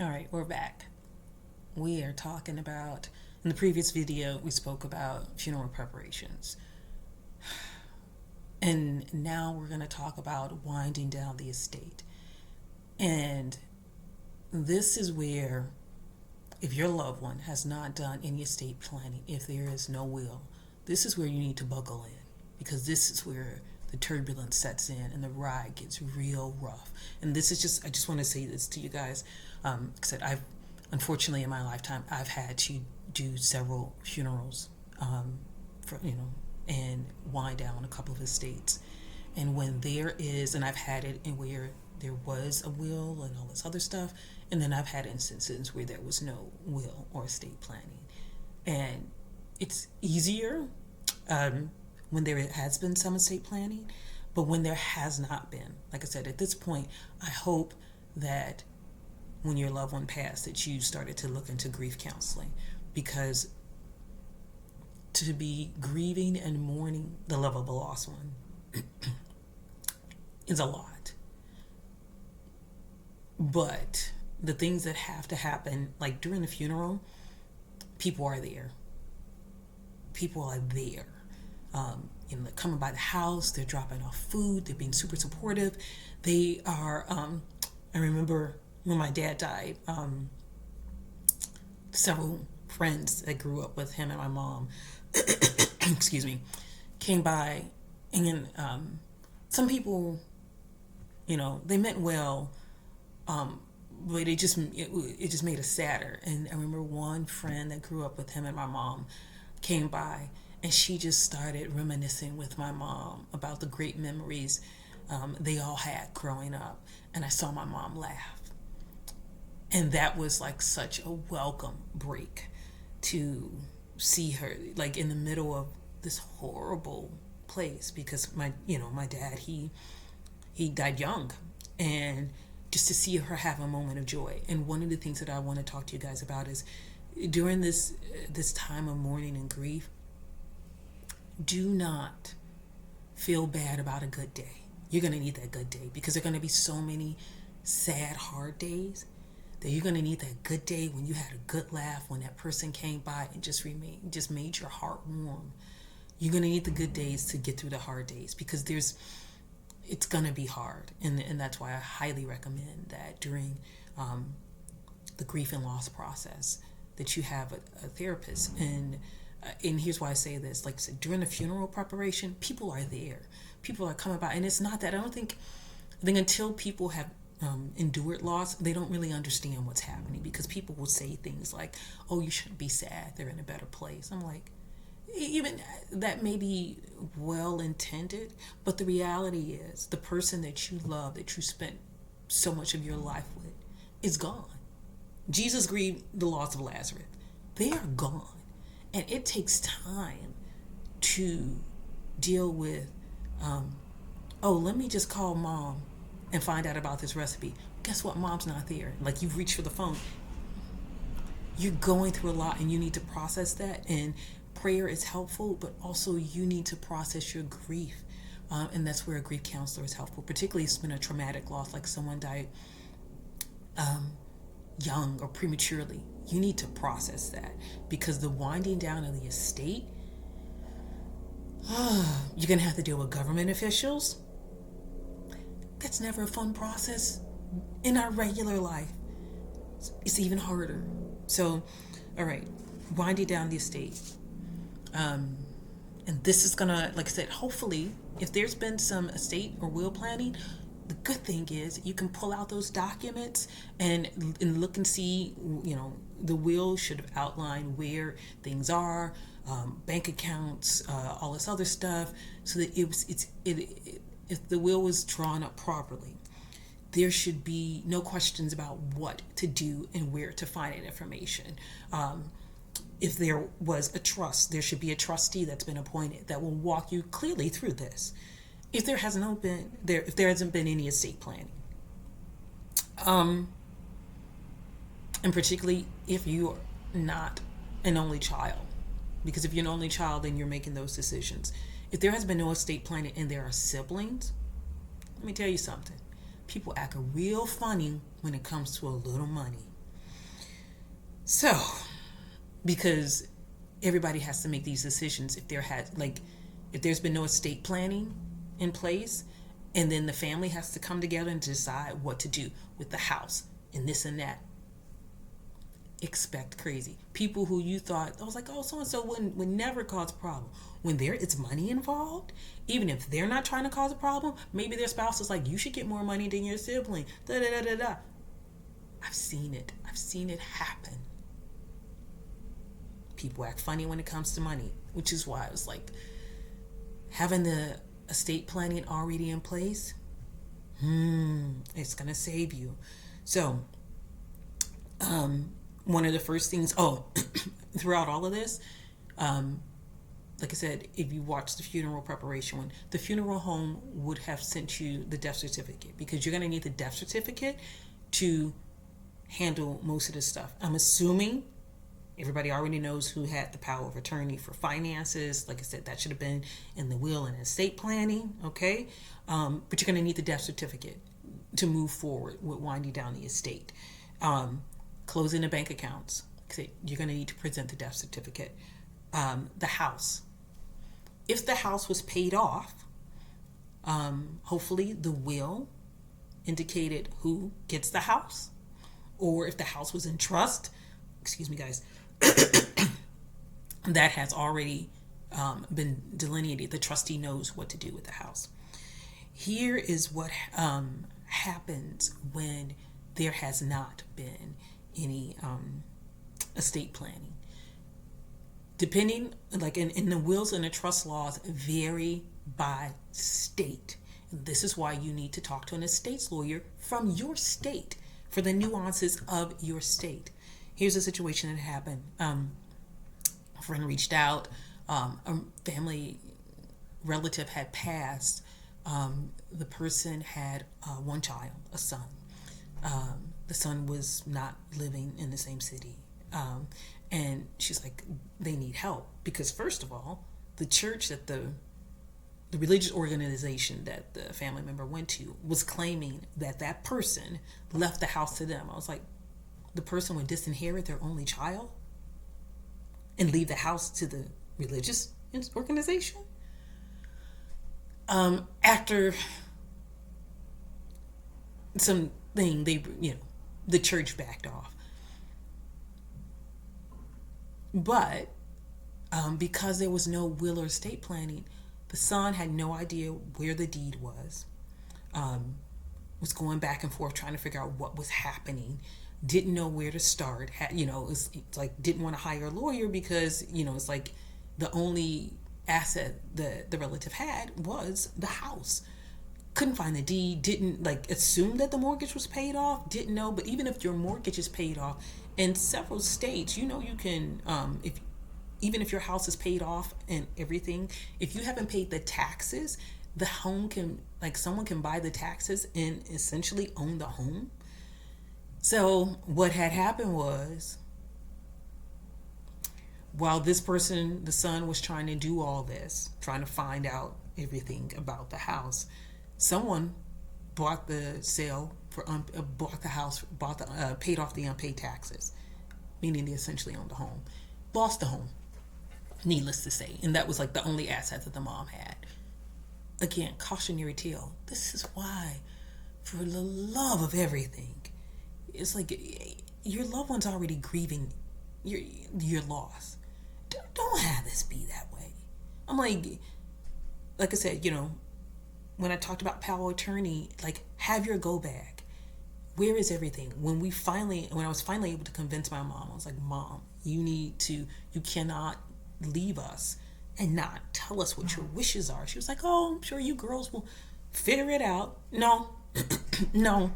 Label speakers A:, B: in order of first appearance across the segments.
A: All right, we're back. We are talking about, in the previous video, we spoke about funeral preparations. And now we're going to talk about winding down the estate. And this is where, if your loved one has not done any estate planning, if there is no will, this is where you need to buckle in, because this is where the turbulence sets in and the ride gets real rough. And this is just, I just want to say this to you guys. Because I've, unfortunately in my lifetime, I've had to do several funerals, and wind down a couple of estates. And when there is, and I've had it in where there was a will and all this other stuff, and then I've had instances where there was no will or estate planning. And it's easier when there has been some estate planning, but when there has not been, like I said, at this point, I hope that when your loved one passed, that you started to look into grief counseling, because to be grieving and mourning the love of a lost one is a lot. But the things that have to happen, like during the funeral, people are there. People are there. They're coming by the house, they're dropping off food, they're being super supportive. They are, I remember when my dad died, several friends that grew up with him and my mom, excuse me, came by, and some people, they meant well, but it just made us sadder. And I remember one friend that grew up with him and my mom came by, and she just started reminiscing with my mom about the great memories they all had growing up. And I saw my mom laugh. And that was like such a welcome break to see her like in the middle of this horrible place, because my dad, he died young, and just to see her have a moment of joy. And one of the things that I want to talk to you guys about is during this time of mourning and grief, do not feel bad about a good day. You're going to need that good day, because there are going to be so many sad, hard days that you're going to need that good day when you had a good laugh, when that person came by and just made your heart warm. You're going to need the good days to get through the hard days, because it's going to be hard. And that's why I highly recommend that during the grief and loss process that you have a therapist. And here's why I say this. Like I said, during the funeral preparation, people are there. People are coming by. And it's not that, I think until people have endured loss, they don't really understand what's happening, because people will say things like, oh, you shouldn't be sad, they're in a better place. I'm like, even that may be well intended, but the reality is the person that you love, that you spent so much of your life with, is gone. Jesus grieved the loss of Lazarus. They are gone. And it takes time to deal with, let me just call mom and find out about this recipe. Guess what? Mom's not there. Like, you've reached for the phone. You're going through a lot, and you need to process that. And prayer is helpful, but also you need to process your grief. And that's where a grief counselor is helpful, particularly if it's been a traumatic loss, like someone died young or prematurely. You need to process that, because the winding down of the estate, you're going to have to deal with government officials. That's never a fun process in our regular life. It's even harder. So, all right, winding down the estate. And this is gonna, like I said, hopefully, if there's been some estate or will planning, the good thing is you can pull out those documents and look and see, the will should have outlined where things are, bank accounts, all this other stuff, so that if the will was drawn up properly, there should be no questions about what to do and where to find that information. If there was a trust, there should be a trustee that's been appointed that will walk you clearly through this. If there hasn't been any estate planning, and particularly if you are not an only child, because if you're an only child, then you're making those decisions. If there has been no estate planning and there are siblings, let me tell you something. People act real funny when it comes to a little money. So, because everybody has to make these decisions if there's been no estate planning in place, and then the family has to come together and decide what to do with the house and this and that. Expect crazy. People who you thought, I was like, oh, so and so would never cause a problem. When there it's money involved, even if they're not trying to cause a problem, maybe their spouse is like, you should get more money than your sibling. Da da da da da. I've seen it. I've seen it happen. People act funny when it comes to money, which is why I was like, having the estate planning already in place, it's gonna save you. So, one of the first things, throughout all of this, like I said, if you watch the funeral preparation one, the funeral home would have sent you the death certificate, because you're going to need the death certificate to handle most of this stuff. I'm assuming everybody already knows who had the power of attorney for finances. Like I said, that should have been in the will and estate planning, okay? But you're going to need the death certificate to move forward with winding down the estate. Closing the bank accounts, you're going to need to present the death certificate. The house. If the house was paid off, hopefully the will indicated who gets the house. Or if the house was in trust, excuse me guys, that has already been delineated. The trustee knows what to do with the house. Here is what happens when there has not been any estate planning. Depending, like in the wills and the trust laws vary by state. This is why you need to talk to an estates lawyer from your state for the nuances of your state. Here's a situation that happened. A friend reached out. A family relative had passed. The person had one child, a son. The son was not living in the same city. And she's like, they need help. Because first of all, the church that the religious organization that the family member went to was claiming that that person left the house to them. I was like, the person would disinherit their only child and leave the house to the religious organization? After something, the church backed off. But because there was no will or estate planning, the son had no idea where the deed was going back and forth trying to figure out what was happening, didn't know where to start, it's like didn't want to hire a lawyer because, it's like the only asset that the relative had was the house. Couldn't find the deed, didn't assume that the mortgage was paid off, didn't know. But even if your mortgage is paid off, in several states, you can, even if your house is paid off and everything, if you haven't paid the taxes, the home can, someone can buy the taxes and essentially own the home. So what had happened was, while this person, the son, was trying to do all this, trying to find out everything about the house, someone bought the sale for bought the house, paid off the unpaid taxes, meaning they essentially owned the home, lost the home, needless to say, and that was the only asset that the mom had. Again, cautionary tale. This is why, for the love of everything, it's like your loved one's already grieving your loss. Don't have this be that way. I'm like I said, when I talked about power of attorney, have your go bag. Where is everything? When I was finally able to convince my mom, I was like, Mom, you cannot leave us and not tell us what your wishes are. She was like, oh, I'm sure you girls will figure it out. No, no.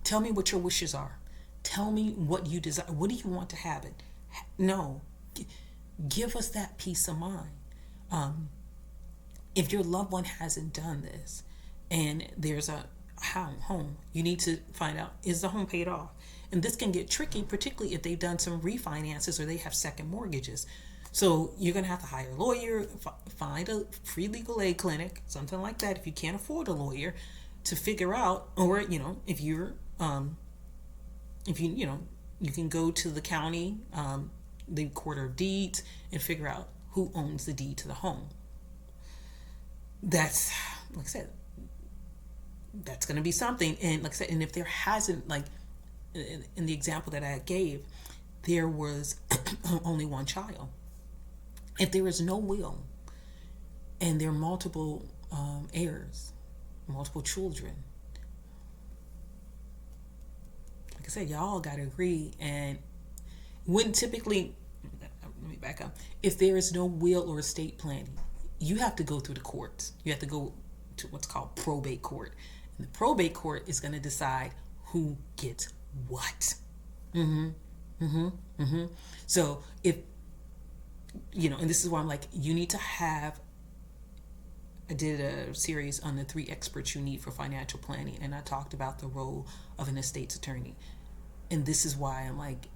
A: Tell me what your wishes are. Tell me what you desire. What do you want to happen? No. Give us that peace of mind. If your loved one hasn't done this and there's a home, you need to find out, is the home paid off? And this can get tricky, particularly if they've done some refinances or they have second mortgages. So you're going to have to hire a lawyer, find a free legal aid clinic, something like that, if you can't afford a lawyer, to figure out, or, if you're, if you You can go to the county, the quarter of deeds, and figure out who owns the deed to the home. That's, like I said, that's going to be something. And like I said, and if there hasn't, like in the example that I gave, there was only one child. If there is no will and there are multiple heirs, multiple children, like I said, y'all got to agree. And when typically, let me back up, if there is no will or estate planning, you have to go through the courts. You have to go to what's called probate court. And the probate court is going to decide who gets what. So if, and this is why I'm like, you need to have, I did a series on the 3 experts you need for financial planning, and I talked about the role of an estate's attorney. And this is why I'm like,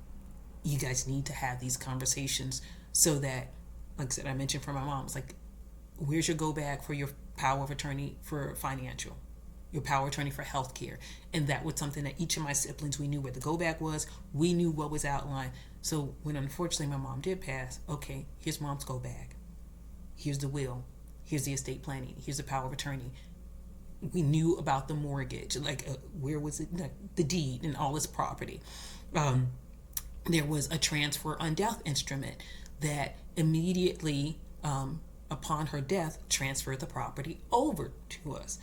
A: you guys need to have these conversations so that, like I said, I mentioned for my mom, it's like, where's your go bag for your power of attorney for financial, your power of attorney for healthcare? And that was something that each of my siblings, we knew where the go bag was. We knew what was outlined. So when unfortunately my mom did pass, okay, here's mom's go bag. Here's the will. Here's the estate planning. Here's the power of attorney. We knew about the mortgage, like where was it, like, the deed and all this property. There was a transfer on death instrument that immediately upon her death transferred the property over to us.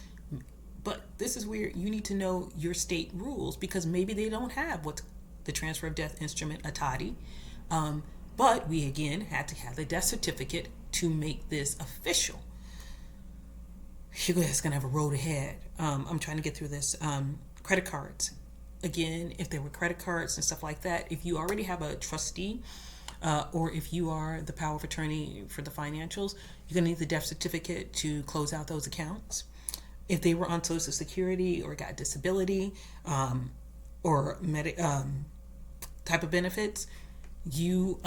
A: But this is where you need to know your state rules, because maybe they don't have what's the transfer of death instrument, a TODI. But we again had to have the death certificate to make this official. You guys gonna have a road ahead. I'm trying to get through this. Credit cards. Again, if there were credit cards and stuff like that, if you already have a trustee, or if you are the power of attorney for the financials, you're gonna need the death certificate to close out those accounts. If they were on Social Security or got disability, or type of benefits, you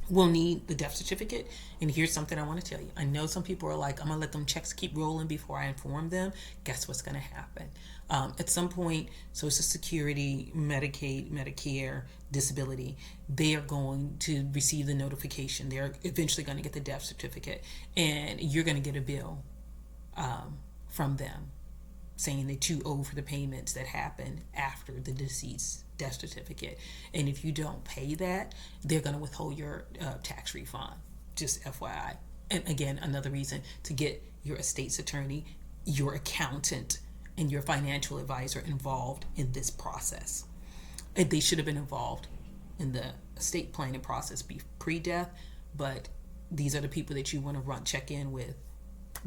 A: will need the death certificate. And here's something I want to tell you. I know some people are like, I'm gonna let them checks keep rolling before I inform them. Guess what's gonna happen? At some point, Social Security, Medicaid, Medicare, disability, they are going to receive the notification. They're eventually going to get the death certificate, and you're going to get a bill from them saying that you owe for the payments that happened after the deceased death certificate. And if you don't pay that, they're going to withhold your tax refund. Just FYI. And again, another reason to get your estate's attorney, your accountant, and your financial advisor involved in this process. And they should have been involved in the estate planning process pre-death, but these are the people that you want to check in with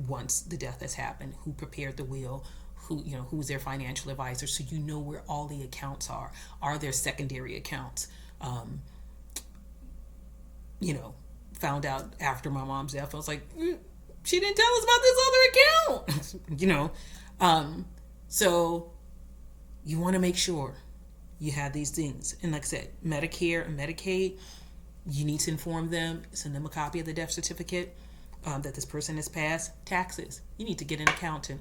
A: once the death has happened, who prepared the will, who's their financial advisor, so you know where all the accounts are. Are there secondary accounts? Found out after my mom's death, I was like, she didn't tell us about this other account. So you want to make sure you have these things. And like I said, Medicare and Medicaid, you need to inform them, send them a copy of the death certificate that this person has passed. Taxes, you need to get an accountant,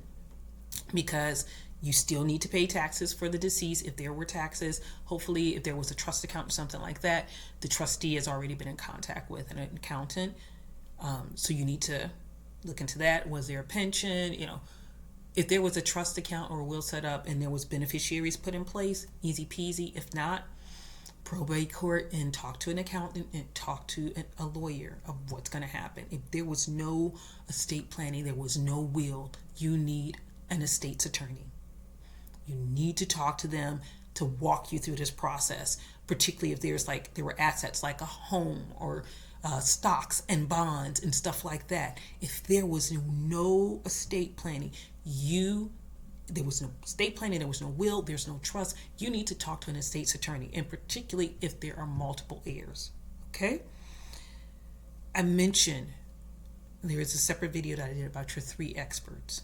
A: because you still need to pay taxes for the deceased if there were taxes. Hopefully, if there was a trust account or something like that, the trustee has already been in contact with an accountant. So you need to look into that. Was there a pension? If there was a trust account or a will set up and there was beneficiaries put in place, easy peasy. If not, probate court and talk to an accountant and talk to a lawyer of what's going to happen. If there was no estate planning, there was no will, you need an estate's attorney. You need to talk to them to walk you through this process, particularly if there were assets like a home or stocks and bonds and stuff like that. If there was no estate planning, there was no estate planning, there was no will, there's no trust, you need to talk to an estate's attorney, and particularly if there are multiple heirs. Okay? I mentioned there is a separate video that I did about your 3 experts: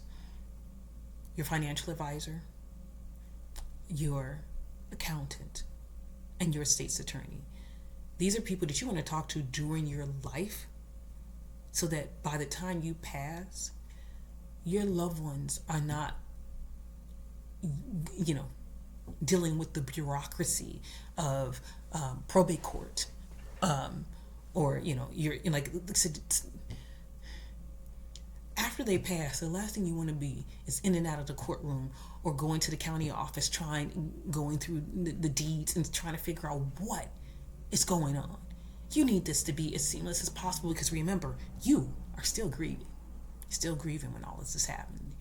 A: your financial advisor, your accountant, and your estate's attorney. These are people that you want to talk to during your life, so that by the time you pass, your loved ones are not, dealing with the bureaucracy of probate court, or you're in, like, after they pass, the last thing you want to be is in and out of the courtroom or going to the county office, going through the deeds and trying to figure out what is going on. You need this to be as seamless as possible, because remember, you are still grieving. Still grieving when all this is happening.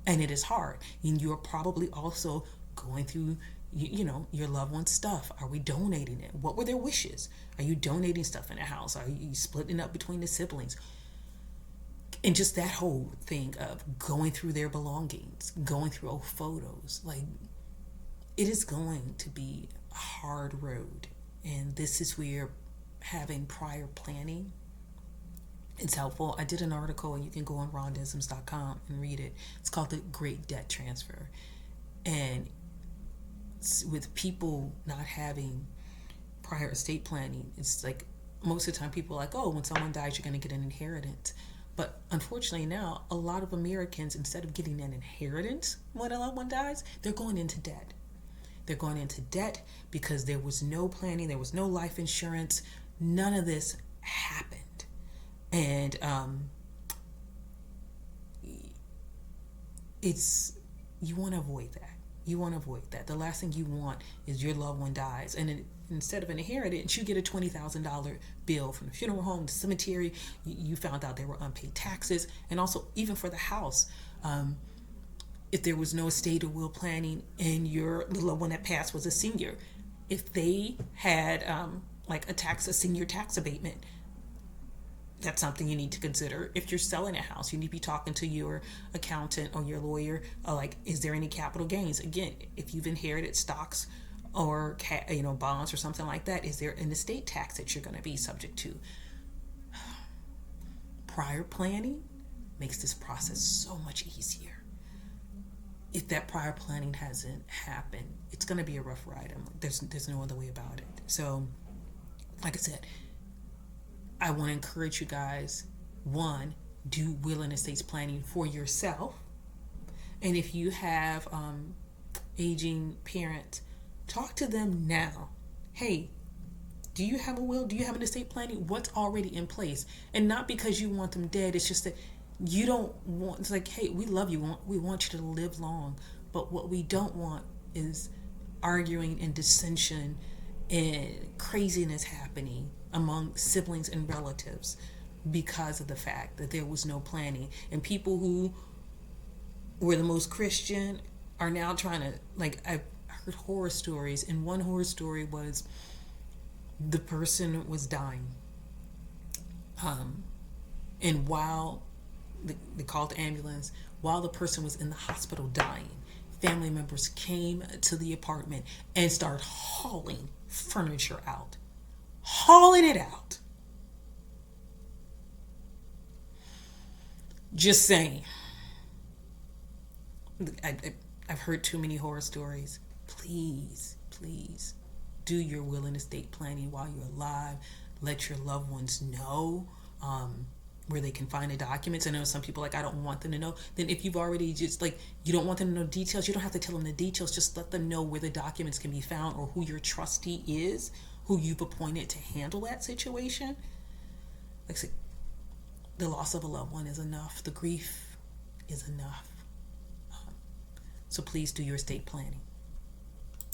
A: And it is hard. And you're probably also going through, your loved one's stuff. Are we donating it? What were their wishes? Are you donating stuff in the house? Are you splitting up between the siblings? And just that whole thing of going through their belongings, going through old photos. Like, it is going to be a hard road. And this is where having prior planning, it's helpful. I did an article, and you can go on Rondaisms.com and read it. It's called The Great Debt Transfer. And with people not having prior estate planning, it's like most of the time people are like, oh, when someone dies, you're going to get an inheritance. But unfortunately now, a lot of Americans, instead of getting an inheritance when a loved one dies, they're going into debt. They're going into debt because there was no planning, there was no life insurance. None of this happened. And you want to avoid that. You want to avoid that. The last thing you want is your loved one dies, and instead of an inheritance, you get a $20,000 bill from the funeral home, the cemetery. You found out there were unpaid taxes, and also even for the house. If there was no estate or will planning, and the loved one that passed was a senior, if they had a senior tax abatement, that's something you need to consider. If you're selling a house, you need to be talking to your accountant or your lawyer. Is there any capital gains? Again, if you've inherited stocks or bonds or something like that, is there an estate tax that you're going to be subject to? Prior planning makes this process so much easier. If that prior planning hasn't happened, it's going to be a rough ride. There's no other way about it. So, like I said, I want to encourage you guys, one, do will and estates planning for yourself. And if you have aging parents, talk to them now. Hey, do you have a will? Do you have an estate planning? What's already in place? And not because you want them dead. It's just that you don't want, it's like, hey, we love you. We want you to live long. But what we don't want is arguing and dissension and craziness happening among siblings and relatives because of the fact that there was no planning. And people who were the most Christian are now trying to, I've heard horror stories, and one horror story was the person was dying, and while they called the ambulance, while the person was in the hospital dying, family members came to the apartment and started hauling furniture out. Hauling it out. Just saying. I've heard too many horror stories. Please do your will and estate planning while you're alive. Let your loved ones know where they can find the documents. I know some people I don't want them to know. Then if you've already you don't want them to know details, you don't have to tell them the details. Just let them know where the documents can be found, or who your trustee is, who you've appointed to handle that situation. Like I said, the loss of a loved one is enough. The grief is enough. So please do your estate planning.